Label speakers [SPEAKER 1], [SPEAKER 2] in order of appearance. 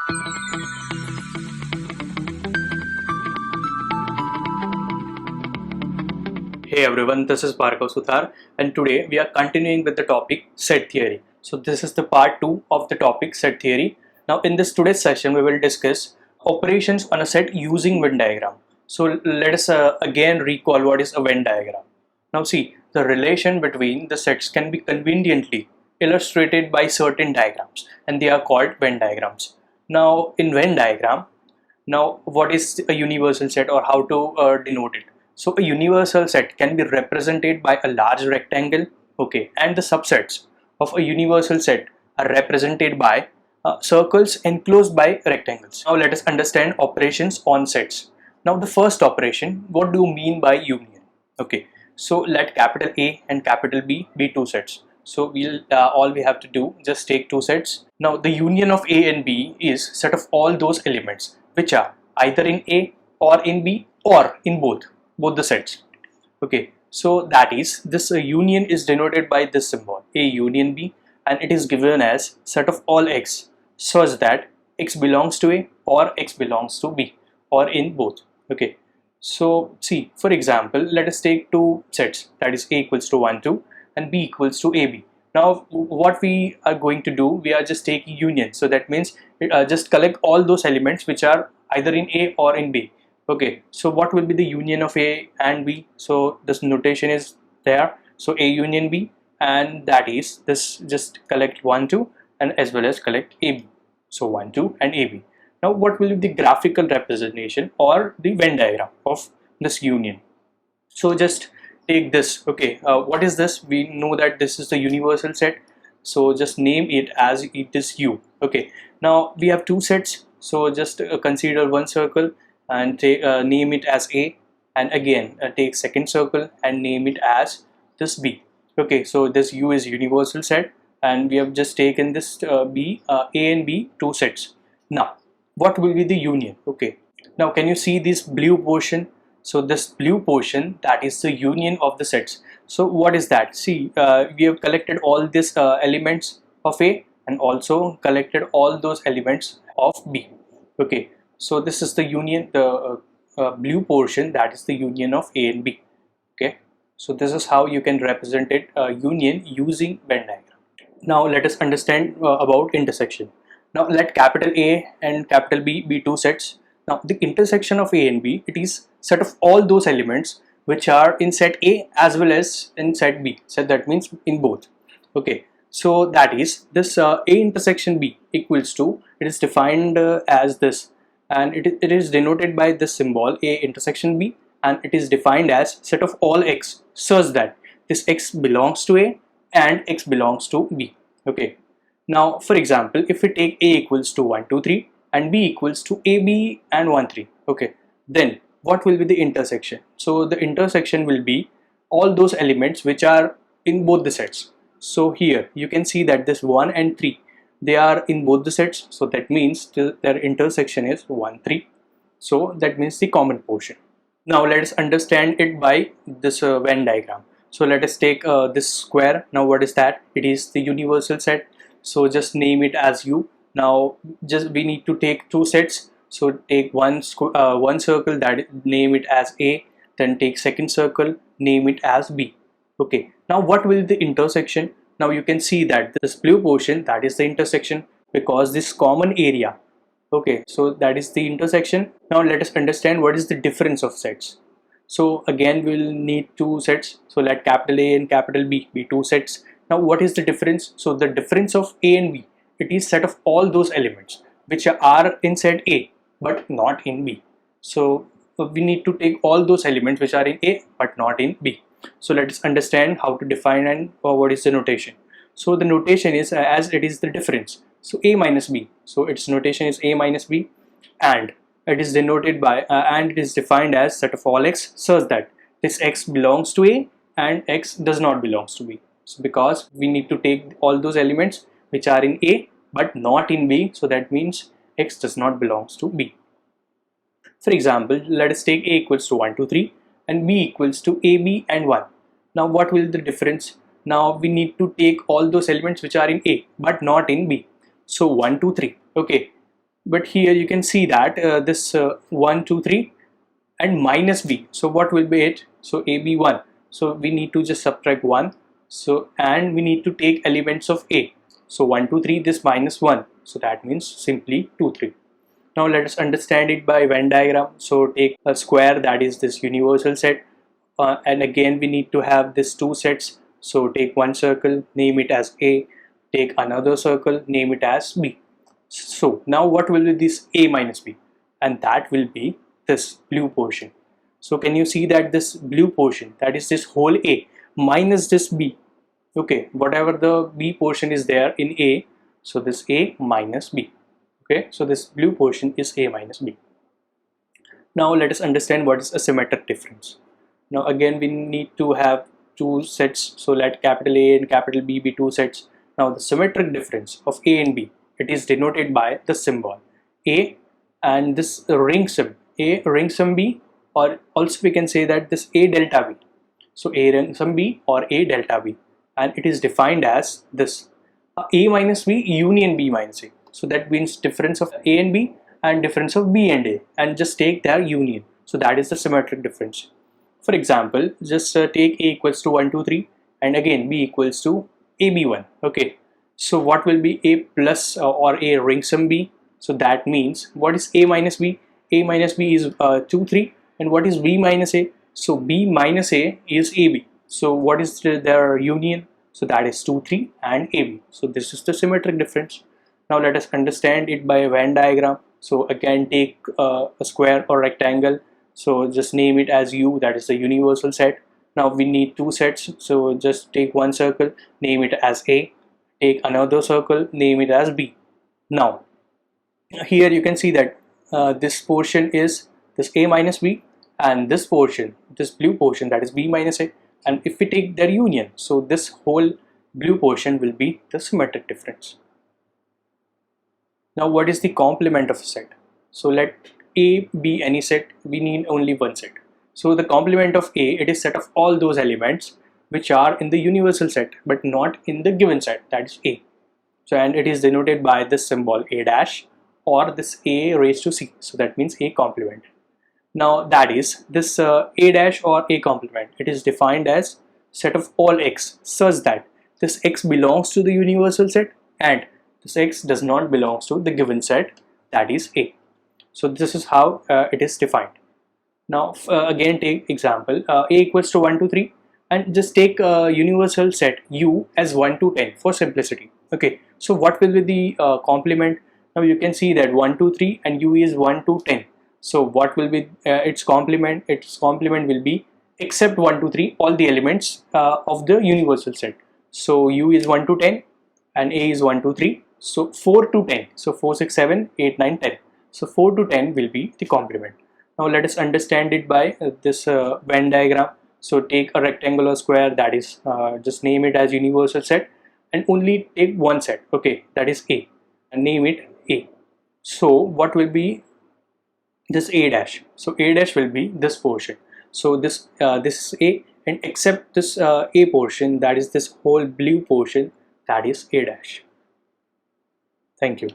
[SPEAKER 1] Hey everyone, this is Bhargav Suthar, and today we are continuing with the topic set theory. So this is the part 2 of the topic set theory. Now in this today's session we will discuss operations on a set using Venn diagram. So let us again recall what is a Venn diagram. Now see, the relation between the sets can be conveniently illustrated by certain diagrams, and they are called Venn diagrams. Now in Venn diagram, now what is a universal set or how to denote it? So a universal set can be represented by a large rectangle, okay, and the subsets of a universal set are represented by circles enclosed by rectangles. Now let us understand operations on sets. Now the first operation, what do you mean by union? Okay, so let capital A and capital B be two sets. So we'll all we have to do, just take two sets. Now the union of A and B is set of all those elements which are either in A or in B or in both the sets. Okay, so that is this union is denoted by this symbol A union B, and it is given as set of all x such that x belongs to A or x belongs to B or in both. Okay, so see, for example, let us take two sets, that is A equals to 1 2 and B equals to AB. Now what we are going to do, we are just taking union, so that means just collect all those elements which are either in A or in B. Okay, so what will be the union of A and B? So this notation is there, so A union B, and that is this, just collect 1 2 and as well as collect AB, so 1 2 and AB. Now what will be the graphical representation or the Venn diagram of this union? So just take this. Okay, what is this? We know that this is the universal set, so just name it as it is U. Okay, now we have two sets, so just consider one circle and name it as A, and again take second circle and name it as this B. Okay, so this U is universal set, and we have just taken this A and B two sets. Now what will be the union? Okay, now can you see this blue portion? So this blue portion, that is the union of the sets. So what is that? See, we have collected all these elements of A and also collected all those elements of B. Okay, so this is the union, the blue portion, that is the union of A and B. Okay, so this is how you can represent it, union, using Venn diagram. Now let us understand about intersection. Now let capital A and capital B be two sets. Now the intersection of A and B, it is set of all those elements which are in set A as well as in set B. So that means in both. Okay, so that is this A intersection B equals to, it is defined as this, and it is denoted by this symbol A intersection B, and it is defined as set of all x such that this x belongs to A and x belongs to B. Okay, now for example, if we take A equals to 1 2 3 and B equals to AB and 1 3, okay, then what will be the intersection? So the intersection will be all those elements which are in both the sets. So here you can see that this 1 and 3, they are in both the sets, so that means their intersection is 1 3, so that means the common portion. Now let us understand it by this Venn diagram. So let us take this square. Now what is that? It is the universal set, so just name it as U. Now just we need to take two sets, so take one circle, that name it as A, then take second circle, name it as B. Okay, now what will the intersection? Now you can see that this blue portion, that is the intersection, because this common area. Okay, so that is the intersection. Now let us understand what is the difference of sets. So again we'll need two sets, so let capital A and capital B be two sets. Now what is the difference? So the difference of A and B, it is set of all those elements which are in set A but not in B. So we need to take all those elements which are in A but not in B. So let us understand how to define and what is the notation. So the notation is as it is the difference, so A minus B, so its notation is A minus B, and it is denoted by and it is defined as set of all x such that this x belongs to A and x does not belongs to B. So because we need to take all those elements which are in A but not in B, so that means x does not belongs to B. For example, let us take A equals to 1 2 3 and B equals to AB and 1. Now what will the difference? Now we need to take all those elements which are in A but not in B. So 1 2 3. Okay, but here you can see that this 1 2 3 and minus b, so what will be it? So ab1, so we need to just subtract 1, so and we need to take elements of a, so 1 2 3, this minus 1, so that means simply 2 3. Now let us understand it by Venn diagram. So take a square, that is this universal set, and again we need to have this two sets. So take one circle, name it as a, take another circle, name it as b. So now what will be this a minus b? And that will be this blue portion. So can you see that this blue portion, that is this whole a minus this b, okay, whatever the b portion is there in a, so this a minus b. Okay, so this blue portion is a minus b. Now let us understand what is a symmetric difference. Now again we need to have two sets, so let capital A and capital B be two sets. Now the symmetric difference of a and b, it is denoted by the symbol a and this ring sum a ring sum b, or also we can say that this a delta b. So a ring sum b or a delta b, and it is defined as this a minus b union b minus a. So that means difference of a and b and difference of b and a, and just take their union. So that is the symmetric difference. For example, just take a equals to 1 2 3 and again b equals to ab1. Okay, so what will be a plus or a ring sum b? So that means what is a minus b? A minus b is 2 3, and what is b minus a? So b minus a is ab. So what is their union? So that is 2 3 and ab. So this is the symmetric difference. Now let us understand it by a Venn diagram. So again take a square or rectangle, so just name it as u, that is the universal set. Now we need two sets, so just take one circle, name it as a, take another circle, name it as b. Now here you can see that this portion is this a minus b, and this portion, this blue portion, that is b minus a, and if we take their union, so this whole blue portion will be the symmetric difference. Now what is the complement of a set? So let a be any set, we need only one set. So the complement of a, it is set of all those elements which are in the universal set but not in the given set, that is a. So and it is denoted by this symbol a dash or this a raised to c, so that means a complement. Now that is this a dash or a complement, it is defined as set of all x such that this x belongs to the universal set and this x does not belong to the given set, that is a. So this is how it is defined. Now again take example a equals to 1 2 3 and just take a universal set u as 1 to 10 for simplicity. Okay, so what will be the complement? Now you can see that 1 2 3 and u is 1 to 10. So what will be its complement? Its complement will be except 1 2 3 all the elements of the universal set. So u is 1 to 10 and a is 1 2 3. So 4 to 10, so 4 6 7 8 9 10. So 4 to 10 will be the complement. Now let us understand it by this Venn diagram. So take a rectangle or square, that is just name it as universal set and only take one set, okay, that is a, and name it a. So what will be this a dash? So a dash will be this portion. So this is a, and except this a portion, that is this whole blue portion, that is a dash. Thank you.